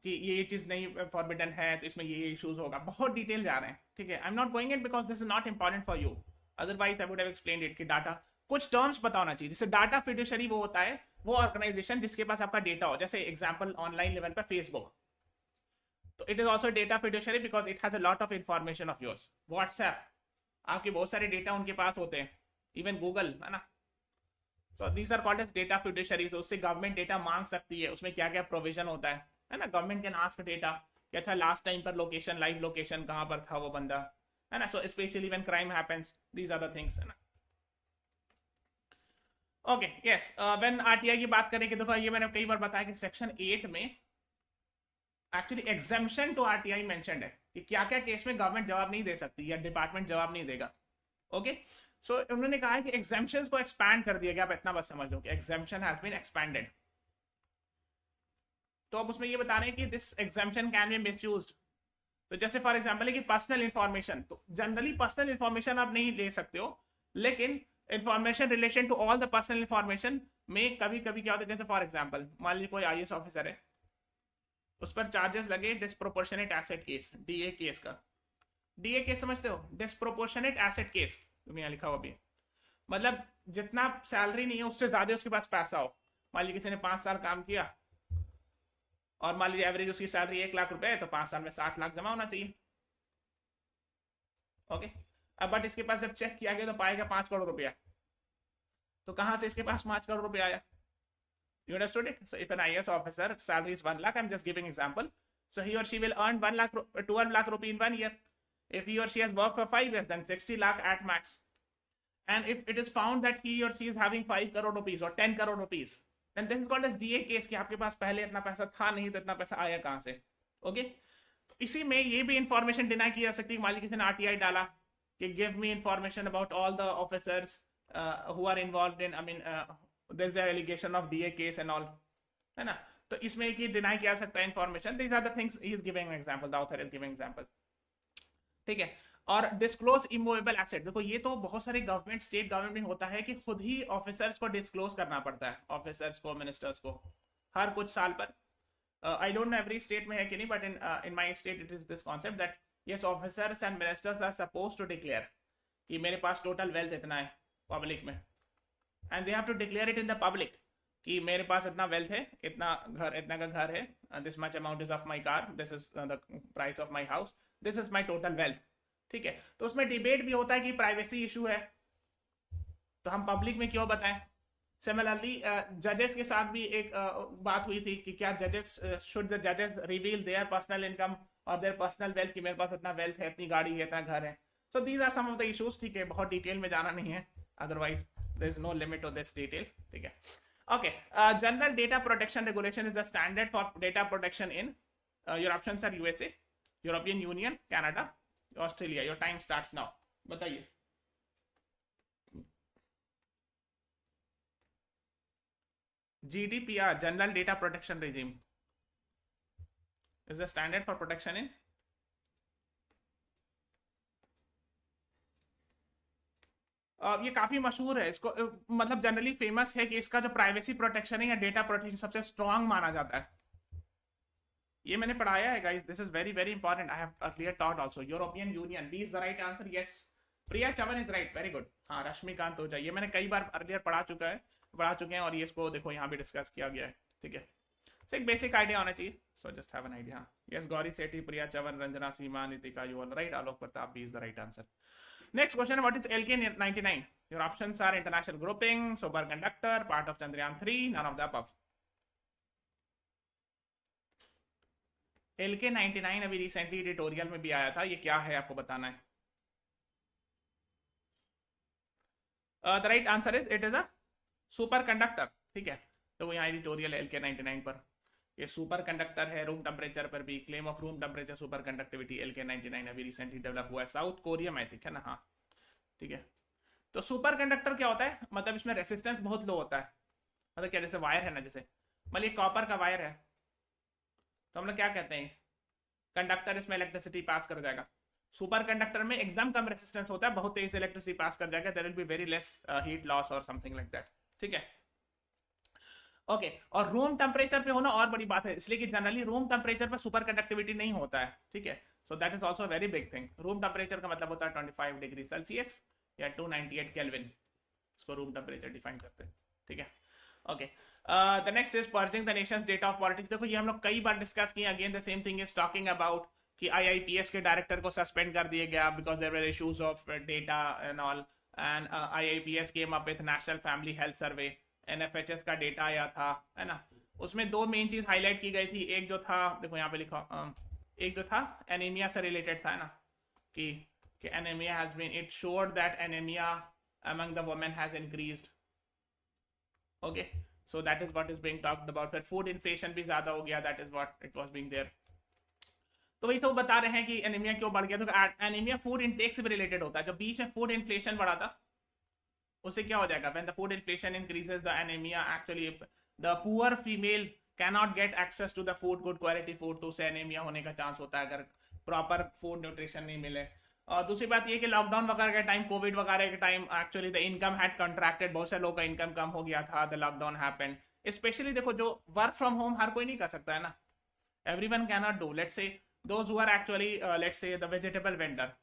कि ये चीज नहीं फॉरबिडन है तो इसमें ये इश्यूज होगा, बहुत डिटेल जा रहे हैं. ठीक है, आई am not going it because this is not important for you, otherwise I would have explained it कि डाटा कुछ टर्म्स पता होना चाहिए. जैसे डाटा फिड्यूशरी वो होता है वो ऑर्गेनाइजेशन जिसके पास आपका डेटा हो, जैसे एग्जांपल ऑनलाइन लेवल पर फेसबुक, तो it is also data fiduciary because it has a lot of information of yours. WhatsApp, आपके बहुत सारे डेटा उनके पास होते हैं, इवन गूगल, है ना. So these are called as data fiduciary. तो उससे गवर्नमेंट डेटा मांग सकती है, उसमें क्या क्या प्रोविजन होता है ना. गवर्नमेंट कैन आस्क डेटा कि अच्छा लास्ट टाइम पर लोकेशन, लाइव लोकेशन कहां पर था वो बंदा, है ना. So specially when crime happens, these are the things, है ना. ओके, यस, व्हेन आरटीआई की बात करें कि देखो ये मैंने कई बार बताया कि सेक्शन 8 में actually exemption to RTI mentioned है कि क्या क्या केस में गवर्नमेंट जवाब नहीं दे सकती या डिपार्टमेंट जवाब नहीं देगा. ओके, सो उन्होंने कहा है कि एग्जेम्पशंस को एक्सपैंड कर दिया गया. आप इतना बस समझ लो कि एग्जेम्पशन हैज बीन एक्सपैंडेड. तो अब उसमें ये बता रहे हैं कि this exemption can be misused. तो जैसे फॉर एग्जांपल है कि पर्सनल इंफॉर्मेशन, तो जनरली पर्सनल इंफॉर्मेशन आप नहीं ले सकते हो, लेकिन information relation to all the personal information में कभी कभी क्या होता है, जैसे फॉर एग्जांपल मान लीजिए कोई आईएएस ऑफिसर है, उस पर चार्जेस लगे disproportionate asset case, DA case का। डीए केस समझते हो, डिस्प्रोपोर्शनेट एसेट केस, यहाँ लिखा हुआ भी, मतलब जितना सैलरी नहीं है उससे ज्यादा उसके पास पैसा हो। मान लीजिए किसी ने 5 साल काम किया और मान लीजिए एवरेज उसकी सैलरी 1 लाख रुपए है, तो 5 साल में 60 लाख जमा होना चाहिए। ओके, अब बट इसके पास जब चेक किया गया तो पाएगा 5 करोड़ रुपया, तो कहां से इसके पास 5 करोड़ रुपया आया? You understood it? So if an IAS officer salary is 1 lakh, I'm just giving example. So he or she will earn 12 lakh rupee in 1 year. If he or she has worked for 5 years, then 60 lakh at max. And if it is found that he or she is having 5 crore rupees or 10 crore rupees, then this is called as DA case कि आपके पास पहले इतना पैसा था नहीं तो इतना पैसा आया कहां से? ओके, तो इसी में ये भी इंफॉर्मेशन डिनाई की जा सकती है। मान लीजिए किसी ने RTI डाला कि give me information about all the officers who are involved in, I mean, there's the allegation of DA case and all, है ना? तो इसमें एक ही डिनाई किया सकता है information. These are the things he is giving an example, the author is giving example, ठीक है। और डिस्क्लोज इमूवेबल एसेट, देखो ये तो बहुत सारे गवर्नमेंट, स्टेट गवर्नमेंट में होता है कि खुद ही ऑफिसर्स को डिस्क्लोज करना पड़ता है, ऑफिसर्स को, मिनिस्टर्स को, हर कुछ साल पर। I don't know every state में है कि नहीं, but in my state it is this concept that yes, officers and ministers are suppose to declare कि मेरे पास टोटल वेल्थ इतना है पब्लिक में, and they have to declare it in the public कि मेरे पास इतना वेल्थ है, इतना का घर है, this much amount is of my car, this is the price of my house, this is my total wealth, ठीक है। तो उसमें डिबेट भी होता है कि प्राइवेसी इशू है, तो हम पब्लिक में क्यों बताएं। सिमिलरली जजेस के साथ भी एक बात हुई थी कि क्या जजेस, शुड द जजेस रिवील देयर पर्सनल इनकम और देयर पर्सनल वेल्थ कि मेरे पास इतना वेल्थ है, इतनी गाड़ी है, इतना घर है। So these are some of the issues, ठीक है, बहुत डिटेल में जाना नहीं है, otherwise there is no limit to this detail, ठीक है। Okay, general data protection regulation is the standard for data protection in your options are USA, European Union, Canada, Australia. Your time starts now, बताइए। GDPR, general data protection regime, is the standard for protection in, ये काफी मशहूर है, इसको मतलब जनरली फेमस है कि इसका जो प्राइवेसी प्रोटेक्शन है या डेटा प्रोटेक्शन सबसे स्ट्रांग माना जाता है। ये मैंने पढ़ाया है guys, this is very very important, I have earlier taught also. European Union, B is the right answer, yes. Priya Chavan is right, very good. हाँ, रश्मिकांत हो जाए, ये मैंने कई बार अर्लियर पढ़ा चुके हैं और ये इसको देखो यहाँ भी डिस्कस किया गया है, ठीक है। सो एक बेसिक आइडिया होना चाहिए, so just have an idea. Yes, Gauri Sethi, Priya Chavan, Ranjana, Seema, Nitika, you all right, Alok Pratap, B is the right answer. Next question, what is LK99? Your options are international grouping, superconductor, part of Chandrayaan 3, none of the above. LK99 अभी रिसेंटली एडिटोरियल में भी आया था, ये क्या है आपको बताना है। The right answer is it is a superconductor, ठीक है। तो वो यहाँ एडिटोरियल है LK99 पर, ये सुपर कंडक्टर है, रूम टेम्परेचर पर भी, claim of room temperature super conductivity, LK99 अभी रिसेंटली डेवलप हुआ है, साउथ कोरिया में है ना, हाँ, ठीक है। तो सुपर कंडक्टर क्या होता है, मतलब इसमें रेसिस्टेंस बहुत लो होता है, मतलब क्या, जैसे वायर है ना, जैसे मान लीजिए कॉपर का वायर है, तो हम लोग क्या कहते हैं, कंडक्टर, इसमें इलेक्ट्रिसिटी पास कर जाएगा। सुपर कंडक्टर में एकदम कम रेसिस्टेंस होता है, बहुत तेज से इलेक्ट्रिसिटी पास कर जाएगा, there will be very less heat loss और समथिंग लाइक दैट, ठीक है। ओके, और रूम टेम्परेचर पे होना और बड़ी बात है, इसलिए कि जनरली रूम टेम्परेचर पे सुपर कंडक्टिविटी नहीं होता है, ठीक है। So that is also very big thing. Room temperature का मतलब होता है 25 डिग्री सेल्सियस या 298 केल्विन, इसको रूम टेम्परेचर डिफाइन करते हैं, ठीक है। Okay, the next is purging the nation's data of politics. देखो ये हम लोग कई बार डिस्कस किए, again the same thing is talking about कि IIPS के डायरेक्टर को सस्पेंड कर दिया गया because there were issues of data and all, and IIPS came up with national family health survey, NFHS का डेटा आया था, है ना। उसमें दो मेन चीज हाईलाइट की गई थी, एक जो था, देखो यहाँ पे लिखा, एक जो था एनीमिया से रिलेटेड था, है ना, कि anaemia has been, it showed that anaemia among the women has increased, okay, so that is what is being talked about. फिर फूड इन्फ्लेशन भी ज्यादा हो गया, that is what it was being there. तो वही सब बता रहे हैं कि एनीमिया क्यों बढ़ गया, तो एनीमिया फूड इनटेक से भी रिलेटेड होता है। जब बीच में फूड इन्फ्लेशन बढ़ा था, उससे क्या हो जाएगा, when the food inflation increases the anemia, actually the poor female cannot get access to the food, good quality food, तो उससे anemia होने का चांस होता है अगर प्रॉपर फूड न्यूट्रिशन नहीं मिले। और दूसरी बात ये कि लॉकडाउन वगैरह के टाइम, कोविड वगैरह के time actually the income had contracted, बहुत से लोगों का इनकम कम हो गया था, द लॉकडाउन हैपेंड। स्पेशली देखो जो वर्क फ्रॉम होम हर कोई नहीं कर सकता है ना, everyone can not do. Let's say those who are actually let's say the vegetable vendor,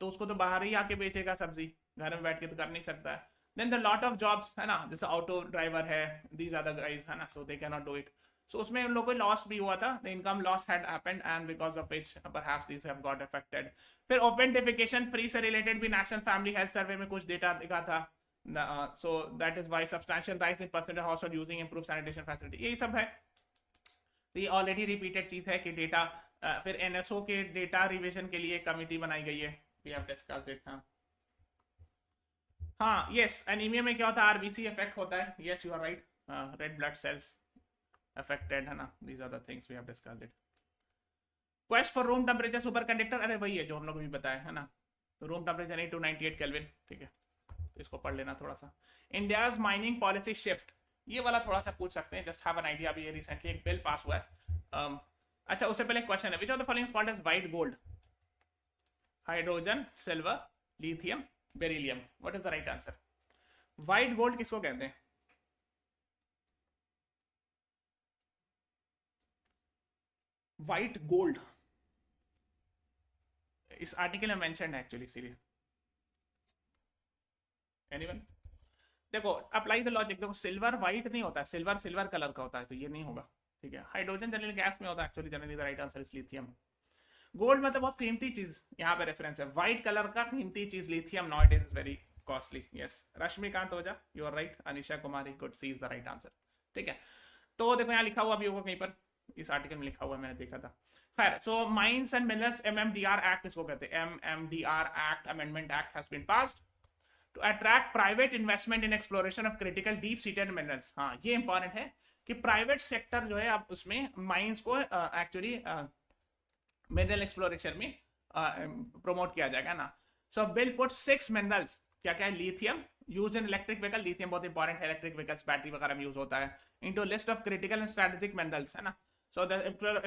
तो उसको तो बाहर ही आके बेचेगा सब्जी, घर में बैठ के तो कर नहीं सकता है। Then the lot of jobs है ना, जैसे ऑटो ड्राइवर है, दीज आर द गाइज है ना, so they can not do it. So उसमें उन लोगों को लॉस भी हुआ था, the income loss had happened and because of which perhaps these have got affected. फिर ओपन डेफिकेशन फ्री से रिलेटेड भी नेशनल फैमिली हेल्थ सर्वे में कुछ डेटा दिखा था, so that is why substantial rise in percentage household using improve sanitation facility, यही सब है। ये ऑलरेडी रिपीटेड चीज है कि डेटा, फिर एनएसओ के डेटा रिवीजन के लिए कमिटी बनाई गई है, वी हैव डिस्कस्ड इट। हाँ यस, एनीमिया में क्या होता है, आरबीसी इफेक्ट होता है, yes you are right, red blood cells affected है ना, these are the things we have discussed it. Question for room temperature super conductor, अरे वही है जो हम लोग भी बताया है ना, तो रूम टेम्परेचर 298 केल्विन, ठीक है, तो इसको पढ़ लेना थोड़ा सा। इंडियाज माइनिंग पॉलिसी शिफ्ट, ये वाला थोड़ा सा पूछ सकते हैं, जस्ट हैव एन आइडिया, अभी ये रिसेंटली एक बिल पास हुआ है। अच्छा उससे पहले क्वेश्चन है, which of the following is called as white gold, hydrogen, silver, lithium, beryllium, what is the right answer? White gold किसको कहते हैं? व्हाइट गोल्ड इस आर्टिकल में मेंशन्ड है एक्चुअली, इसीलिए। एनीवन? देखो अप्लाई द लॉजिक, देखो सिल्वर व्हाइट नहीं होता, सिल्वर सिल्वर कलर का होता है, तो ये नहीं होगा, ठीक है। हाइड्रोजन जनरली गैस में होता है, actually generally the right answer is lithium. Gold मतलब बहुत कीमती चीज, यहाँ पे रेफरेंस है, व्हाइट कलर का कीमती चीज, lithium not is very costly, yes. Rashmikant Ojha, you are right, Anisha Kumari, good, C is the right answer, ठीक है। तो देखो यहाँ लिखा हुआ भी होगा कहीं पर, इस आर्टिकल में लिखा हुआ मैंने देखा था। खैर, so mines and minerals MMDR act इसको कहते हैं, MMDR act, amendment act has been passed to attract private investment in exploration of critical deep seated minerals. हाँ ये इंपॉर्टेंट है कि प्राइवेट सेक्टर जो है अब उसमें माइंस को एक्चुअली मिनरल एक्सप्लोरेशन में प्रमोट किया जाएगा ना। सो बिल पुट 6 मिनरल्स, क्या क्या है, lithium use in electric vehicle, lithium बहुत इंपॉर्टेंट है, इलेक्ट्रिक व्हीकल्स बैटरी वगैरह में यूज होता है, into list of critical and strategic minerals, है ना। So the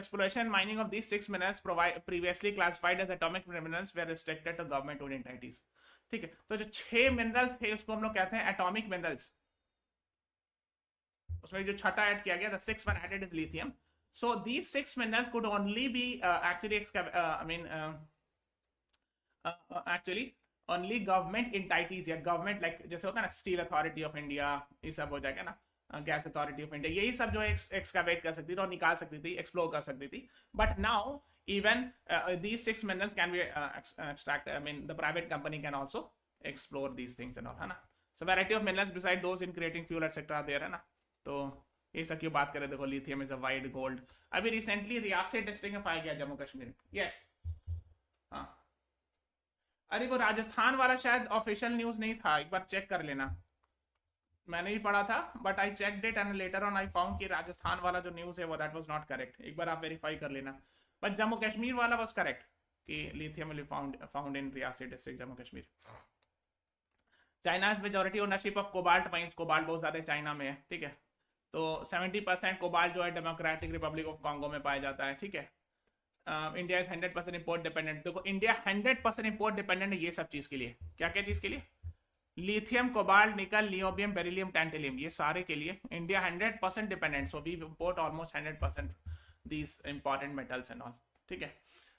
exploration and mining of these 6 minerals previously classified as atomic minerals were restricted to government owned entities, ठीक है। तो जो 6 मिनरल्स थे उसको हम लोग कहते हैं एटॉमिक मिनरल्स, उसमें जो छठा ऐड किया गया, the 6th one added is lithium. So these 6 minerals could only be actually actually only government entities या government like जैसे होता है ना स्टील अथॉरिटी ऑफ इंडिया, ये सब हो जाएगा ना, गैस अथॉरिटी ऑफ इंडिया, यही सब जो है एक्सकावेट कर सकती थी और निकाल सकती थी, एक्सप्लोर कर सकती थी। But now even these 6 minerals can be extracted, I mean the private company can also explore these things and all, है ना। So variety of minerals beside those in creating fuel etc there, है ना। तो ये सब क्यों बात करें, देखो lithium is a white gold, अभी रिसेंटली रियासत टेस्टिंग में पाया गया जम्मू कश्मीर, यस। हाँ अरे वो राजस्थान वाला शायद ऑफिशियल न्यूज नहीं था, एक बार चेक कर लेना, मैंने भी पढ़ा था but I checked it and later on I found कि राजस्थान वाला जो न्यूज है वो दैट वाज नॉट करेक्ट, एक बार आप वेरीफाई कर लेना। बट जम्मू कश्मीर वाला वाज करेक्ट कि lithium will be found in Reasi district Jammu Kashmir. China's majority ownership of cobalt mines, cobalt बहुत ज्यादा चाइना में है, ठीक है। तो 70% कोबाल्ट जो है डेमोक्रेटिक रिपब्लिक ऑफ कांगो में पाया जाता है, ठीक है। इंडिया इज 100% इंपोर्ट डिपेंडेंट, देखो इंडिया 100% इंपोर्ट डिपेंडेंट है ये सब चीज के लिए, क्या क्या चीज के लिए, lithium, cobalt, nickel, niobium, beryllium, tantalum, ये सारे के लिए India 100% dependent, so we import almost 100% these important metals and all, ठीक है।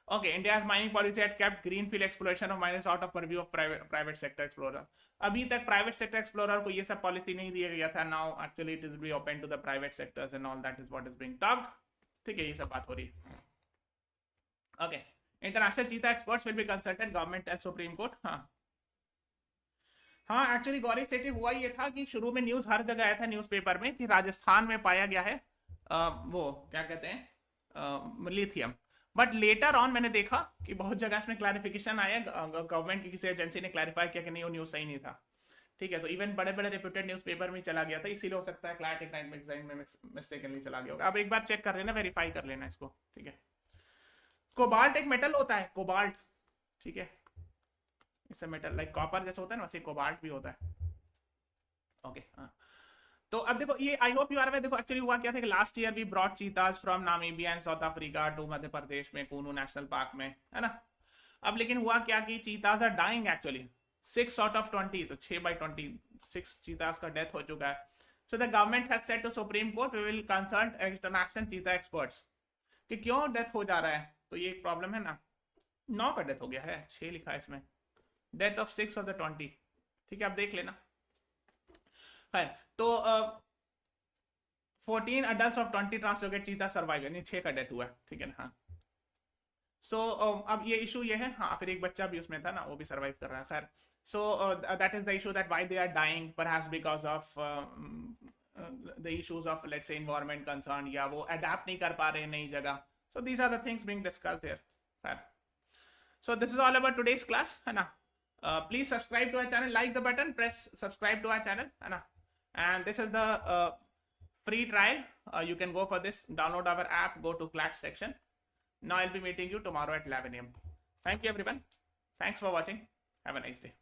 Okay, India's mining policy had kept greenfield exploration of miners out of purview of private sector explorer, अभी तक प्राइवेट सेक्टर एक्सप्लोरर को ये सब पॉलिसी नहीं दिया गया था, now actually it is be open to the private sectors and all, that is what is being talked, ठीक है, ये सब बात हो रही है। Okay, international cheetah experts will be consulted government and supreme court. हाँ एक्चुअली गौरी सेठी हुआ ये था कि शुरू में न्यूज हर जगह आया था न्यूज़पेपर में कि राजस्थान में पाया गया है वो क्या कहते हैं लिथियम, बट लेटर ऑन मैंने देखा कि बहुत जगह इसमें क्लैरिफिकेशन आया, गवर्नमेंट की किसी एजेंसी ने क्लैरिफाई किया कि नहीं वो न्यूज सही नहीं था, ठीक है। तो इवन बड़े बड़े रेप्यूटेड न्यूज़पेपर में चला गया था, इसीलिए हो सकता है क्लैट इग्नाइट मैगजीन में मिस्टेकनली चला गया होगा। अब एक बार चेक कर लेना, वेरीफाई कर लेना इसको, ठीक है। कोबाल्ट एक मेटल होता है, कोबाल्ट, ठीक है, it's a metal like copper जैसा होता है ना, वैसे कोबाल्ट भी होता है, ओके। हाँ तो अब देखो ये I hope you are aware, देखो एक्चुअली हुआ क्या था कि last year we brought cheetahs from Namibia and South Africa to Madhya Pradesh में कूनू नेशनल पार्क में, है ना। अब लेकिन हुआ क्या कि cheetahs are dying actually, 6 out of 20, तो 6/26 चीताज का डेथ हो चुका है. So the government has said to Supreme Court, we will consult international cheetah experts कि क्यों डेथ हो जा रहा है. तो ये एक प्रॉब्लम है ना. 9 का डेथ हो गया है, 6 लिखा है इसमें. Death of 6 of the 20. ठीक है, आप देख लेना. खैर, तो 14 adults of 20 translocated cheetah survive, यानी 6 का डेथ हुआ है. ठीक है ना. हाँ. So अब ये इशू ये है. हाँ, फिर एक बच्चा भी उसमें था ना, वो भी सर्वाइव कर रहा है. खैर, so that is the issue, that why they are dying, perhaps because of the issues of, let's say, environment concern, या वो adapt नहीं कर पा रहे नई जगह. So these are the things being discussed here. खैर, so this is all about today's class, है ना. Please subscribe to our channel, like the button, press subscribe to our channel, है ना. And this is the free trial. You can go for this, download our app, go to CLAT section. Now I'll be meeting you tomorrow at 11 AM. Thank you everyone. Thanks for watching. Have a nice day.